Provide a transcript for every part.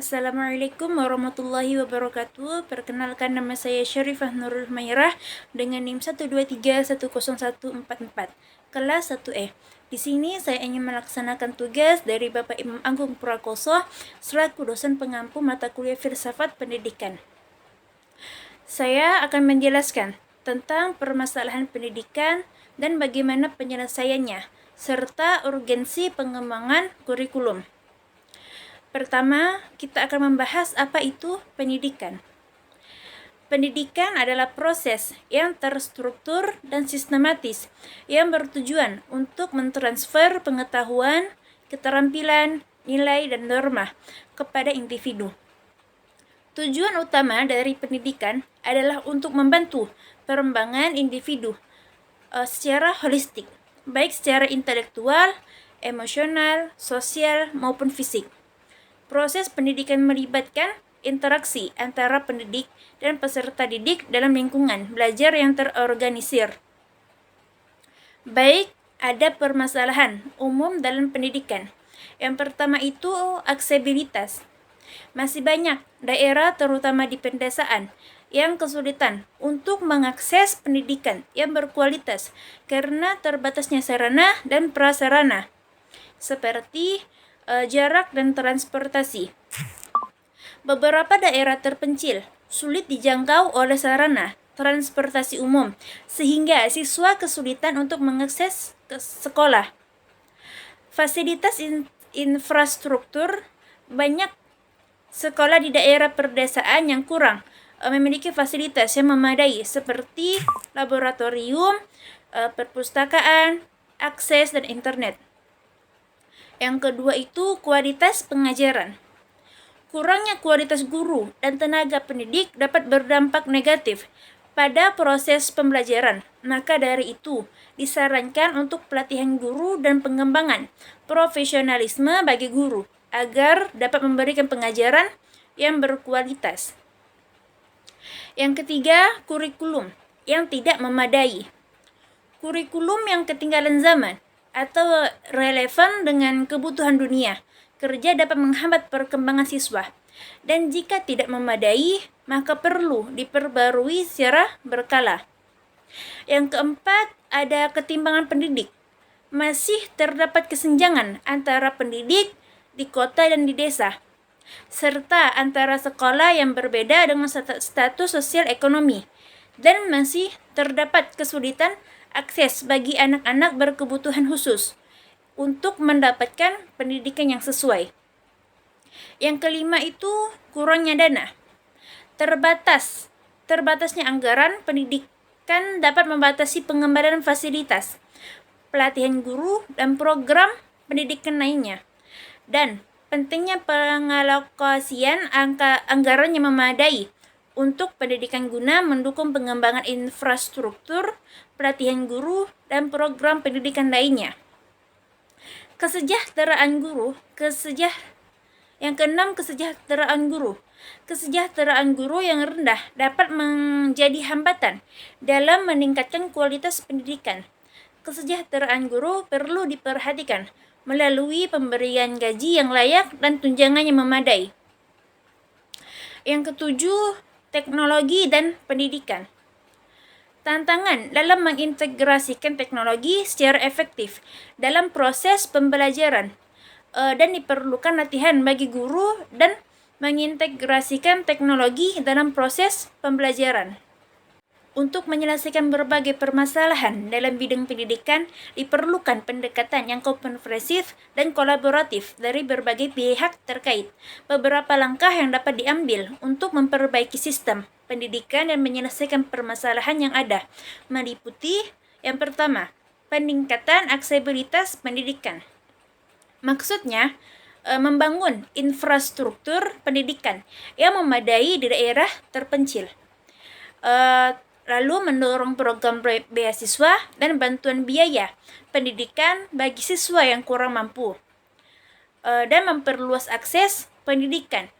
Assalamualaikum warahmatullahi wabarakatuh. Perkenalkan, nama saya Syarifah Nurul Humairah dengan NIM 123101444, kelas 1E. Di sini saya ingin melaksanakan tugas dari Bapak Imam Agung Prakoso selaku dosen pengampu mata kuliah Filsafat Pendidikan. Saya akan menjelaskan tentang permasalahan pendidikan dan bagaimana penyelesaiannya, serta urgensi pengembangan kurikulum. Pertama, kita akan membahas apa itu pendidikan. Pendidikan adalah proses yang terstruktur dan sistematis yang bertujuan untuk mentransfer pengetahuan, keterampilan, nilai, dan norma kepada individu. Tujuan utama dari pendidikan adalah untuk membantu perkembangan individu secara holistik, baik secara intelektual, emosional, sosial, maupun fisik. Proses pendidikan melibatkan interaksi antara pendidik dan peserta didik dalam lingkungan belajar yang terorganisir. Baik, ada permasalahan umum dalam pendidikan. Yang pertama itu aksesibilitas. Masih banyak daerah, terutama di pedesaan, yang kesulitan untuk mengakses pendidikan yang berkualitas karena terbatasnya sarana dan prasarana, seperti jarak dan transportasi. Beberapa daerah terpencil sulit dijangkau oleh sarana transportasi umum, sehingga siswa kesulitan untuk mengakses ke sekolah. Fasilitas infrastruktur. Banyak sekolah di daerah pedesaan yang kurang memiliki fasilitas yang memadai seperti laboratorium, perpustakaan, akses, dan internet. Yang kedua itu kualitas pengajaran. Kurangnya kualitas guru dan tenaga pendidik dapat berdampak negatif pada proses pembelajaran. Maka dari itu, disarankan untuk pelatihan guru dan pengembangan profesionalisme bagi guru agar dapat memberikan pengajaran yang berkualitas. Yang ketiga, kurikulum yang tidak memadai. Kurikulum yang ketinggalan zaman atau relevan dengan kebutuhan dunia kerja dapat menghambat perkembangan siswa, dan jika tidak memadai, maka perlu diperbarui secara berkala. Yang keempat, ada ketimpangan pendidik. Masih terdapat kesenjangan antara pendidik di kota dan di desa, serta antara sekolah yang berbeda dengan status sosial ekonomi, dan masih terdapat kesulitan akses bagi anak-anak berkebutuhan khusus untuk mendapatkan pendidikan yang sesuai. Yang kelima itu kurangnya dana. Terbatasnya anggaran pendidikan dapat membatasi pengembangan fasilitas, pelatihan guru, dan program pendidikan lainnya. Dan pentingnya pengalokasian anggaran yang memadai untuk pendidikan guna mendukung pengembangan infrastruktur, pelatihan guru, dan program pendidikan lainnya. Kesejahteraan guru. Yang keenam, kesejahteraan guru. Kesejahteraan guru yang rendah dapat menjadi hambatan dalam meningkatkan kualitas pendidikan. Kesejahteraan guru perlu diperhatikan melalui pemberian gaji yang layak dan tunjangan yang memadai. Yang ketujuh, teknologi dan pendidikan. Tantangan dalam mengintegrasikan teknologi secara efektif dalam proses pembelajaran dan diperlukan latihan bagi guru dan mengintegrasikan teknologi dalam proses pembelajaran. Untuk menyelesaikan berbagai permasalahan dalam bidang pendidikan, diperlukan pendekatan yang komprehensif dan kolaboratif dari berbagai pihak terkait. Beberapa langkah yang dapat diambil untuk memperbaiki sistem pendidikan dan menyelesaikan permasalahan yang ada meliputi: yang pertama, peningkatan aksesibilitas pendidikan. Maksudnya, membangun infrastruktur pendidikan yang memadai di daerah terpencil. Lalu mendorong program beasiswa dan bantuan biaya pendidikan bagi siswa yang kurang mampu, dan memperluas akses pendidikan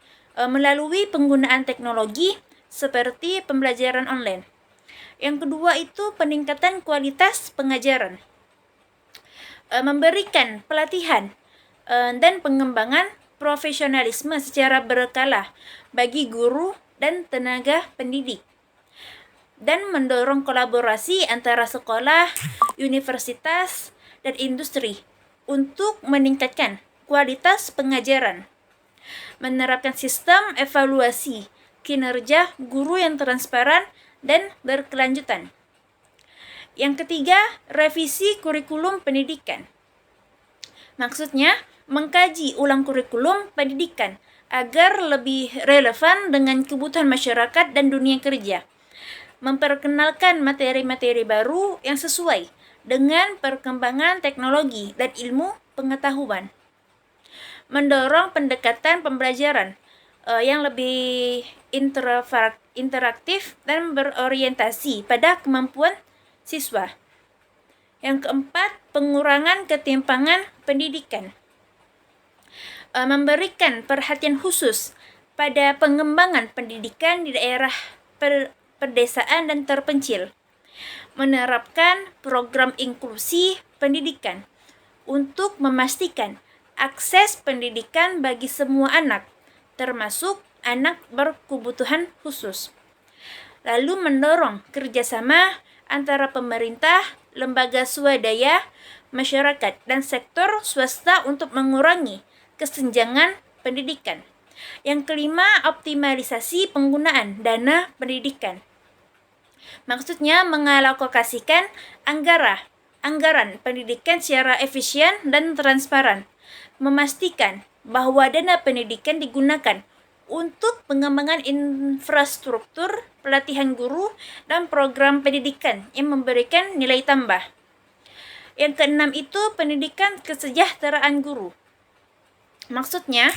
melalui penggunaan teknologi seperti pembelajaran online. Yang kedua itu peningkatan kualitas pengajaran, memberikan pelatihan dan pengembangan profesionalisme secara berkala bagi guru dan tenaga pendidik, dan mendorong kolaborasi antara sekolah, universitas, dan industri untuk meningkatkan kualitas pengajaran. Menerapkan sistem evaluasi kinerja guru yang transparan dan berkelanjutan. Yang ketiga, revisi kurikulum pendidikan. Maksudnya, mengkaji ulang kurikulum pendidikan agar lebih relevan dengan kebutuhan masyarakat dan dunia kerja. Memperkenalkan materi-materi baru yang sesuai dengan perkembangan teknologi dan ilmu pengetahuan. Mendorong pendekatan pembelajaran yang lebih interaktif dan berorientasi pada kemampuan siswa. Yang keempat, pengurangan ketimpangan pendidikan. Memberikan perhatian khusus pada pengembangan pendidikan di daerah pedesaan dan terpencil. Menerapkan program inklusi pendidikan untuk memastikan akses pendidikan bagi semua anak, termasuk anak berkebutuhan khusus. Lalu mendorong kerjasama antara pemerintah, lembaga swadaya, masyarakat, dan sektor swasta untuk mengurangi kesenjangan pendidikan. Yang kelima, optimalisasi penggunaan dana pendidikan. Maksudnya mengalokasikan anggaran pendidikan secara efisien dan transparan. Memastikan bahwa dana pendidikan digunakan untuk pengembangan infrastruktur, pelatihan guru, dan program pendidikan yang memberikan nilai tambah. Yang keenam itu pendidikan kesejahteraan guru. Maksudnya,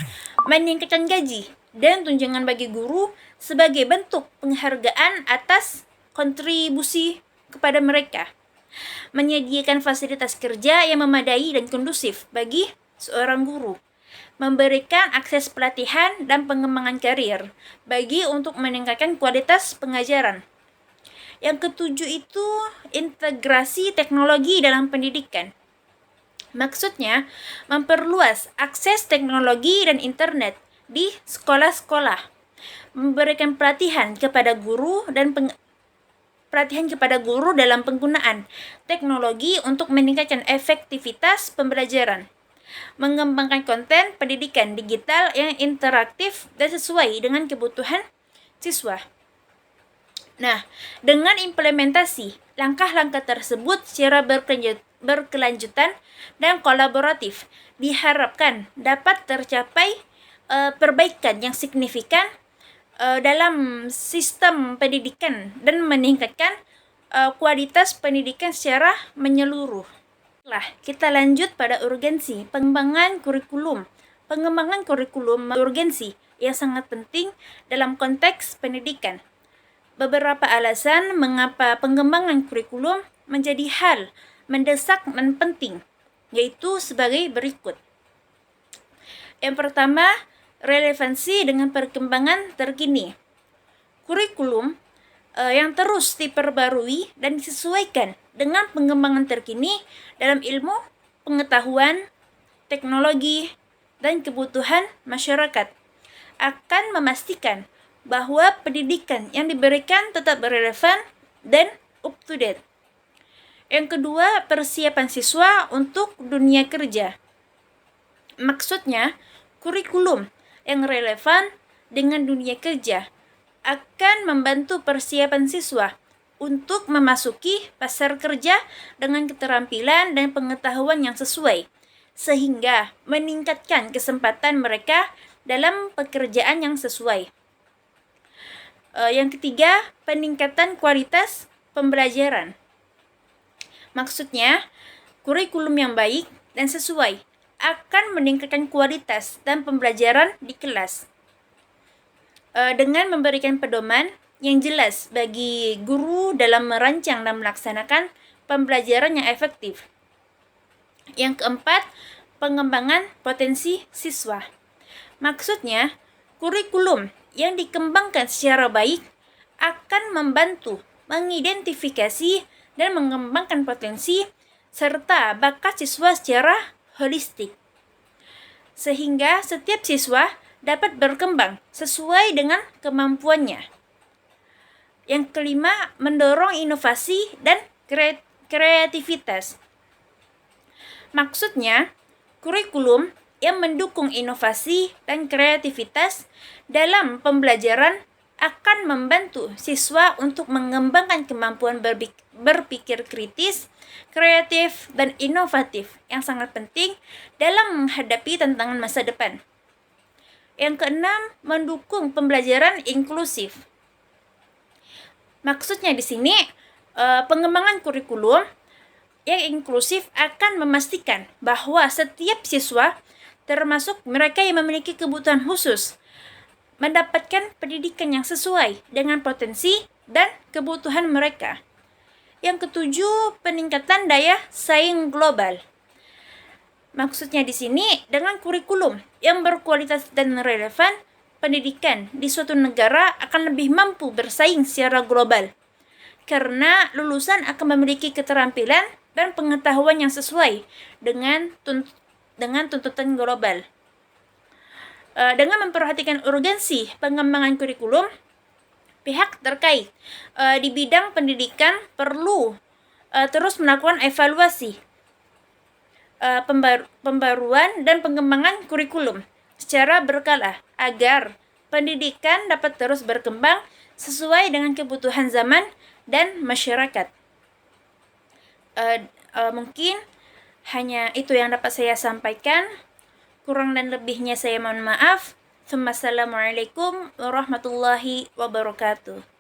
meningkatkan gaji dan tunjangan bagi guru sebagai bentuk penghargaan atas kontribusi kepada mereka. Menyediakan fasilitas kerja yang memadai dan kondusif bagi seorang guru. Memberikan akses pelatihan dan pengembangan karir bagi untuk meningkatkan kualitas pengajaran. Yang ketujuh itu integrasi teknologi dalam pendidikan. Maksudnya, memperluas akses teknologi dan internet di sekolah-sekolah, memberikan pelatihan kepada guru dalam penggunaan teknologi untuk meningkatkan efektivitas pembelajaran, mengembangkan konten pendidikan digital yang interaktif dan sesuai dengan kebutuhan siswa. Nah, dengan implementasi langkah-langkah tersebut secara berkelanjutan dan kolaboratif, diharapkan dapat tercapai perbaikan yang signifikan dalam sistem pendidikan dan meningkatkan kualitas pendidikan secara menyeluruh. Kita lanjut pada urgensi pengembangan kurikulum. Pengembangan kurikulum urgensi yang sangat penting dalam konteks pendidikan. Beberapa alasan mengapa pengembangan kurikulum menjadi hal mendesak dan penting, yaitu sebagai berikut. Yang pertama, relevansi dengan perkembangan terkini. Kurikulum yang terus diperbarui dan disesuaikan dengan pengembangan terkini dalam ilmu, pengetahuan, teknologi, dan kebutuhan masyarakat akan memastikan bahwa pendidikan yang diberikan tetap relevan dan up to date. Yang kedua, persiapan siswa untuk dunia kerja. Maksudnya, kurikulum yang relevan dengan dunia kerja akan membantu persiapan siswa untuk memasuki pasar kerja dengan keterampilan dan pengetahuan yang sesuai, sehingga meningkatkan kesempatan mereka dalam pekerjaan yang sesuai. Yang ketiga, peningkatan kualitas pembelajaran. Maksudnya, kurikulum yang baik dan sesuai akan meningkatkan kualitas dan pembelajaran di kelas. Dengan memberikan pedoman yang jelas bagi guru dalam merancang dan melaksanakan pembelajaran yang efektif. Yang keempat, pengembangan potensi siswa. Maksudnya, kurikulum yang dikembangkan secara baik akan membantu mengidentifikasi dan mengembangkan potensi serta bakat siswa secara holistik. sehingga setiap siswa dapat berkembang sesuai dengan kemampuannya. Yang kelima, mendorong inovasi dan kreativitas. Maksudnya, kurikulum yang mendukung inovasi dan kreativitas dalam pembelajaran akan membantu siswa untuk mengembangkan kemampuan berpikir kritis, kreatif, dan inovatif yang sangat penting dalam menghadapi tantangan masa depan. Yang keenam, mendukung pembelajaran inklusif. Maksudnya di sini, pengembangan kurikulum yang inklusif akan memastikan bahwa setiap siswa, termasuk mereka yang memiliki kebutuhan khusus, mendapatkan pendidikan yang sesuai dengan potensi dan kebutuhan mereka. Yang ketujuh, peningkatan daya saing global. Maksudnya di sini, dengan kurikulum yang berkualitas dan relevan, pendidikan di suatu negara akan lebih mampu bersaing secara global, karena lulusan akan memiliki keterampilan dan pengetahuan yang sesuai dengan tuntutan global. Dengan memperhatikan urgensi pengembangan kurikulum, pihak terkait di bidang pendidikan perlu terus melakukan evaluasi, pembaruan dan pengembangan kurikulum secara berkala agar pendidikan dapat terus berkembang sesuai dengan kebutuhan zaman dan masyarakat. Mungkin hanya itu yang dapat saya sampaikan. Kurang dan lebihnya saya mohon maaf. Assalamualaikum warahmatullahi wabarakatuh.